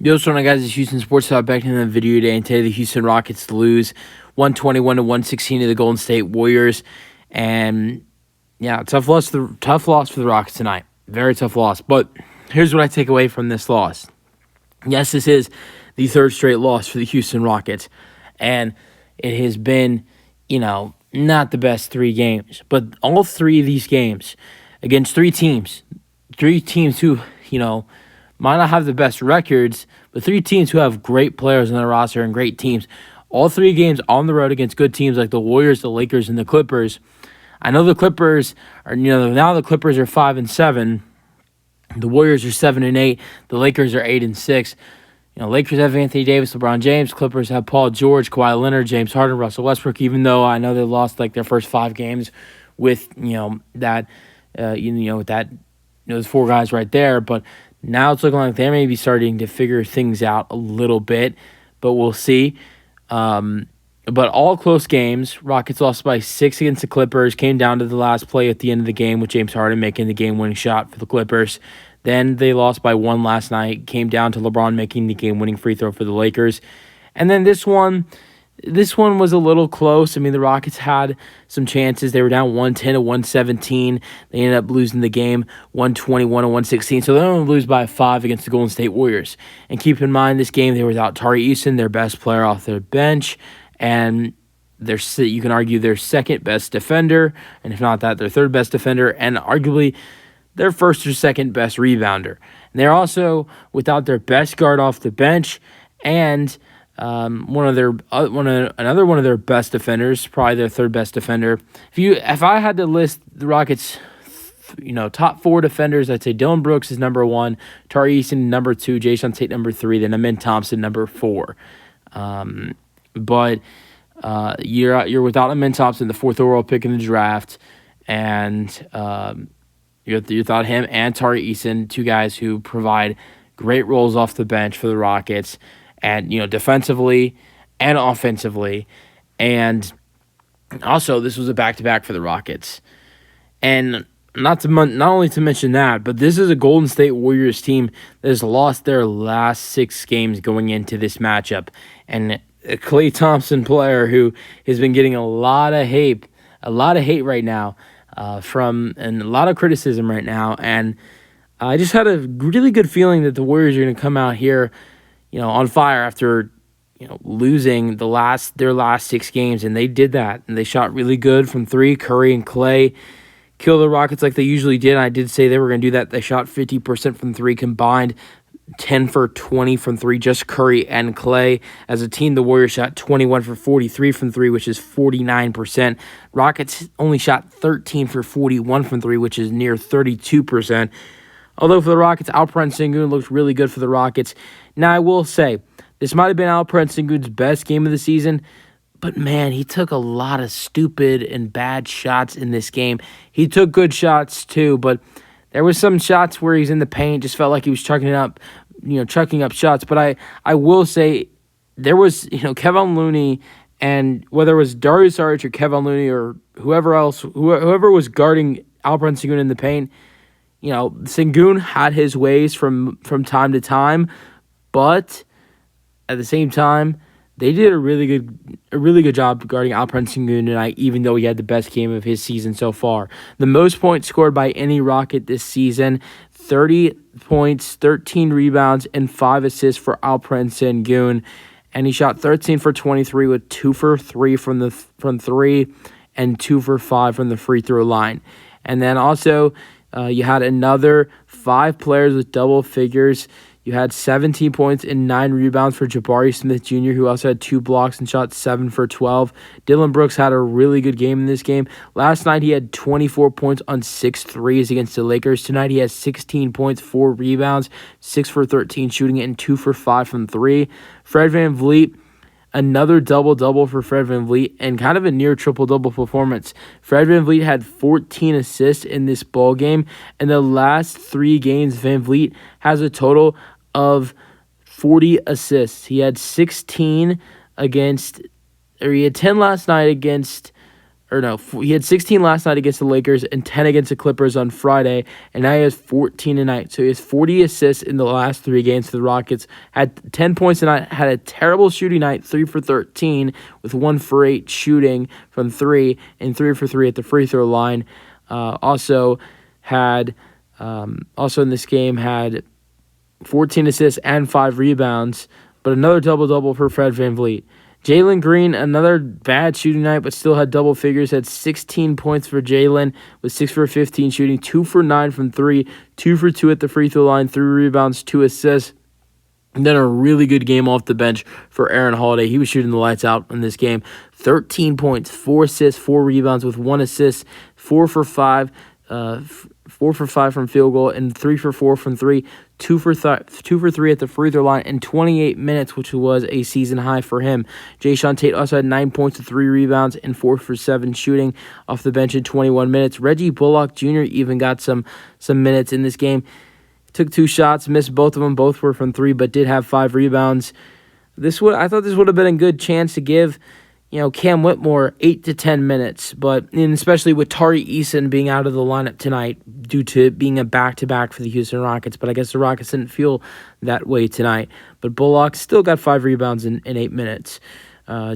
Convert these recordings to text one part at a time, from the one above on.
Yo, what's going on, guys? It's Houston Sports Talk back in the video today, and today the Houston Rockets lose 121 to 116 to the Golden State Warriors, and yeah, tough loss for the Rockets tonight. Very tough loss. But here's what I take away from this loss. Yes, this is the third straight loss for the Houston Rockets, and it has been, not the best three games, but all three of these games against three teams who, might not have the best records, but three teams who have great players on their roster and great teams. All three games on the road against good teams like the Warriors, the Lakers, and the Clippers. I know the Clippers are, now the Clippers are 5-7. The Warriors are 7-8. The Lakers are 8-6. Lakers have Anthony Davis, LeBron James. Clippers have Paul George, Kawhi Leonard, James Harden, Russell Westbrook. Even though I know they lost their first 5 games with those 4 guys right there, but now it's looking like they may be starting to figure things out a little bit, but we'll see. But all close games. Rockets lost by 6 against the Clippers. Came down to the last play at the end of the game with James Harden making the game-winning shot for the Clippers. Then they lost by 1 last night. Came down to LeBron making the game-winning free throw for the Lakers. And then this one was a little close. I mean, the Rockets had some chances. They were down 110 to 117. They ended up losing the game 121 to 116. So they only lose by 5 against the Golden State Warriors. And keep in mind, this game they were without Tari Eason, their best player off their bench, and you can argue their second best defender, and if not that, their third best defender, and arguably their first or second best rebounder. And they're also without their best guard off the bench, and another one of their best defenders, probably their third best defender. If I had to list the Rockets, top 4 defenders, I'd say Dillon Brooks is number 1, Tari Eason number 2, Jason Tate number 3, then Amin Thompson number 4. But you're without Amin Thompson, the 4th overall pick in the draft, and you're without him and Tari Eason, 2 guys who provide great roles off the bench for the Rockets. And, defensively and offensively. And also, this was a back-to-back for the Rockets. And not only to mention that, but this is a Golden State Warriors team that has lost their last 6 games going into this matchup. And a Klay Thompson player who has been getting a lot of hate right now and a lot of criticism right now. And I just had a really good feeling that the Warriors are going to come out here on fire after, losing their last 6 games, and they did that, and they shot really good from 3. Curry and Klay killed the Rockets like they usually did. I did say they were going to do that. They shot 50% from 3 combined, 10 for 20 from 3, just Curry and Klay. As a team, the Warriors shot 21 for 43 from 3, which is 49%. Rockets only shot 13 for 41 from 3, which is near 32%. Although for the Rockets, Alperen Sengun looked really good for the Rockets. Now, I will say, this might have been Alperen Sengun's best game of the season, but man, he took a lot of stupid and bad shots in this game. He took good shots too, but there was some shots where he's in the paint, just felt like he was chucking up shots. But I will say, there was, Kevin Looney, and whether it was Darius Saric or Kevin Looney or whoever else, whoever was guarding Alperen Sengun in the paint, Sengun had his ways from time to time, but at the same time, they did a really good job guarding Alperen Sengun tonight, even though he had the best game of his season so far. The most points scored by any Rocket this season, 30 points, 13 rebounds, and 5 assists for Alperen Sengun, and he shot 13 for 23 with 2 for 3 from 3 and 2 for 5 from the free throw line. And then also, you had another 5 players with double figures. You had 17 points and 9 rebounds for Jabari Smith Jr., who also had 2 blocks and shot 7 for 12. Dillon Brooks had a really good game in this game. Last night, he had 24 points on 6 threes against the Lakers. Tonight, he has 16 points, 4 rebounds, 6 for 13 shooting, and 2 for 5 from 3. Fred VanVleet, another double-double for Fred VanVleet, and kind of a near triple-double performance. Fred VanVleet had 14 assists in this ball game, and the last 3 games, VanVleet has a total of 40 assists. He had 16 he had 10 last night against he had 16 last night against the Lakers and 10 against the Clippers on Friday, and now he has 14 tonight. So he has 40 assists in the last 3 games for the Rockets. Had 10 points tonight, had a terrible shooting night, 3 for 13, with 1 for 8 shooting from 3, and 3 for 3 at the free throw line. Also in this game had 14 assists and 5 rebounds, but another double-double for Fred VanVleet. Jalen Green, another bad shooting night, but still had double figures, had 16 points for Jalen, with 6 for 15 shooting, 2 for 9 from 3, 2 for 2 at the free throw line, 3 rebounds, 2 assists. And then a really good game off the bench for Aaron Holiday. He was shooting the lights out in this game. 13 points, 4 assists, 4 rebounds with 1 assist, 4 for 5, 4 for 5 from field goal, and 3 for 4 from 3, 2 for 3 at the free throw line in 28 minutes, which was a season high for him. Jayshawn Tate also had 9 points with 3 rebounds and 4 for 7 shooting off the bench in 21 minutes. Reggie Bullock Jr. even got some minutes in this game. Took 2 shots, missed both of them. Both were from 3, but did have 5 rebounds. I thought this would have been a good chance to give, Cam Whitmore 8 to 10 minutes, and especially with Tari Eason being out of the lineup tonight due to being a back-to-back for the Houston Rockets. But I guess the Rockets didn't feel that way tonight. But Bullock still got 5 rebounds in 8 minutes.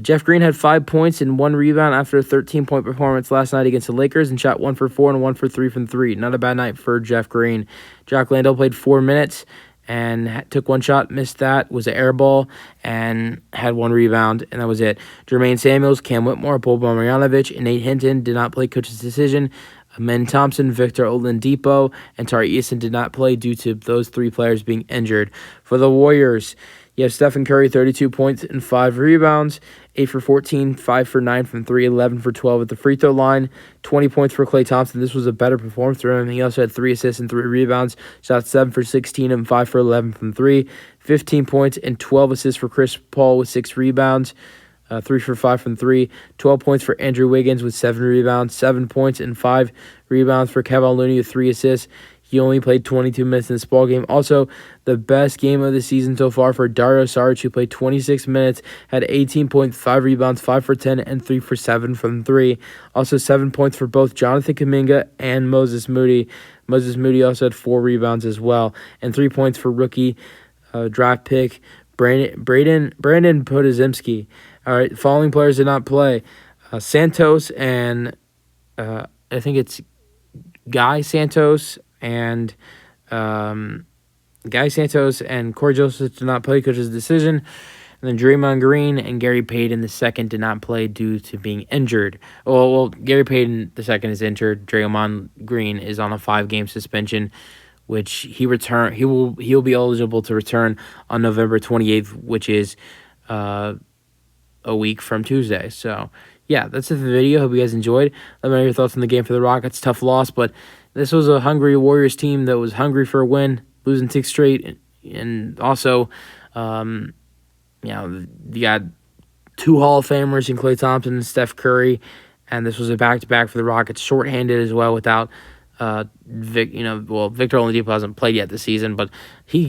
Jeff Green had 5 points and 1 rebound after a 13-point performance last night against the Lakers and shot 1 for 4 and 1 for 3 from 3. Not a bad night for Jeff Green. Jock Landale played 4 minutes and took 1 shot, missed that, was an air ball, and had 1 rebound, and that was it. Jermaine Samuels, Cam Whitmore, Boban Marjanovic, and Nate Hinton did not play coach's decision. Men Thompson, Victor Oladipo, and Tari Eason did not play due to those 3 players being injured. For the Warriors, you have Stephen Curry, 32 points and 5 rebounds, 8 for 14, 5 for 9 from 3, 11 for 12 at the free throw line, 20 points for Klay Thompson. This was a better performance for him. He also had 3 assists and 3 rebounds, shot 7 for 16 and 5 for 11 from 3, 15 points and 12 assists for Chris Paul with 6 rebounds, 3 for 5 from 3, 12 points for Andrew Wiggins with 7 rebounds, 7 points and 5 rebounds for Kevin Looney with 3 assists. He only played 22 minutes in this ballgame. Also, the best game of the season so far for Dario Saric, who played 26 minutes, had 18 points, 5 rebounds, 5 for 10, and 3 for 7 from 3. Also, 7 points for both Jonathan Kuminga and Moses Moody. Moses Moody also had 4 rebounds as well, and 3 points for rookie draft pick Brandon Podozimski. All right, following players did not play. Santos and I think it's Guy Santos and Corey Joseph did not play because of his decision. And then Draymond Green and Gary Payton II did not play due to being injured. Well, Gary Payton II is injured. Draymond Green is on a 5-game suspension, which he'll be eligible to return on November 28th, which is a week from Tuesday. So yeah, that's it for the video. Hope you guys enjoyed. Let me know your thoughts on the game for the Rockets. Tough loss, but this was a hungry Warriors team that was hungry for a win, losing 6 straight, and also, you got 2 Hall of Famers in Klay Thompson and Steph Curry, and this was a back-to-back for the Rockets, shorthanded as well without Victor Oladipo hasn't played yet this season, but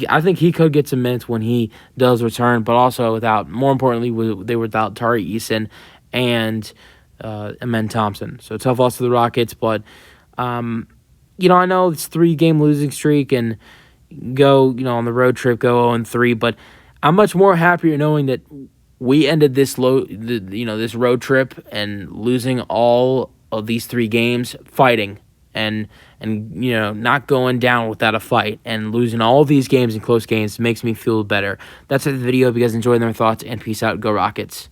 I think he could get some minutes when he does return, but also more importantly, they were without Tari Eason and Men Thompson. So tough loss to the Rockets, but I know it's 3-game losing streak and go on the road trip, go 0-3, but I'm much more happier knowing that we ended this this road trip and losing all of these 3 games fighting and not going down without a fight, and losing all these games in close games makes me feel better. That's it for the video. If you guys enjoyed their thoughts, and peace out. Go Rockets.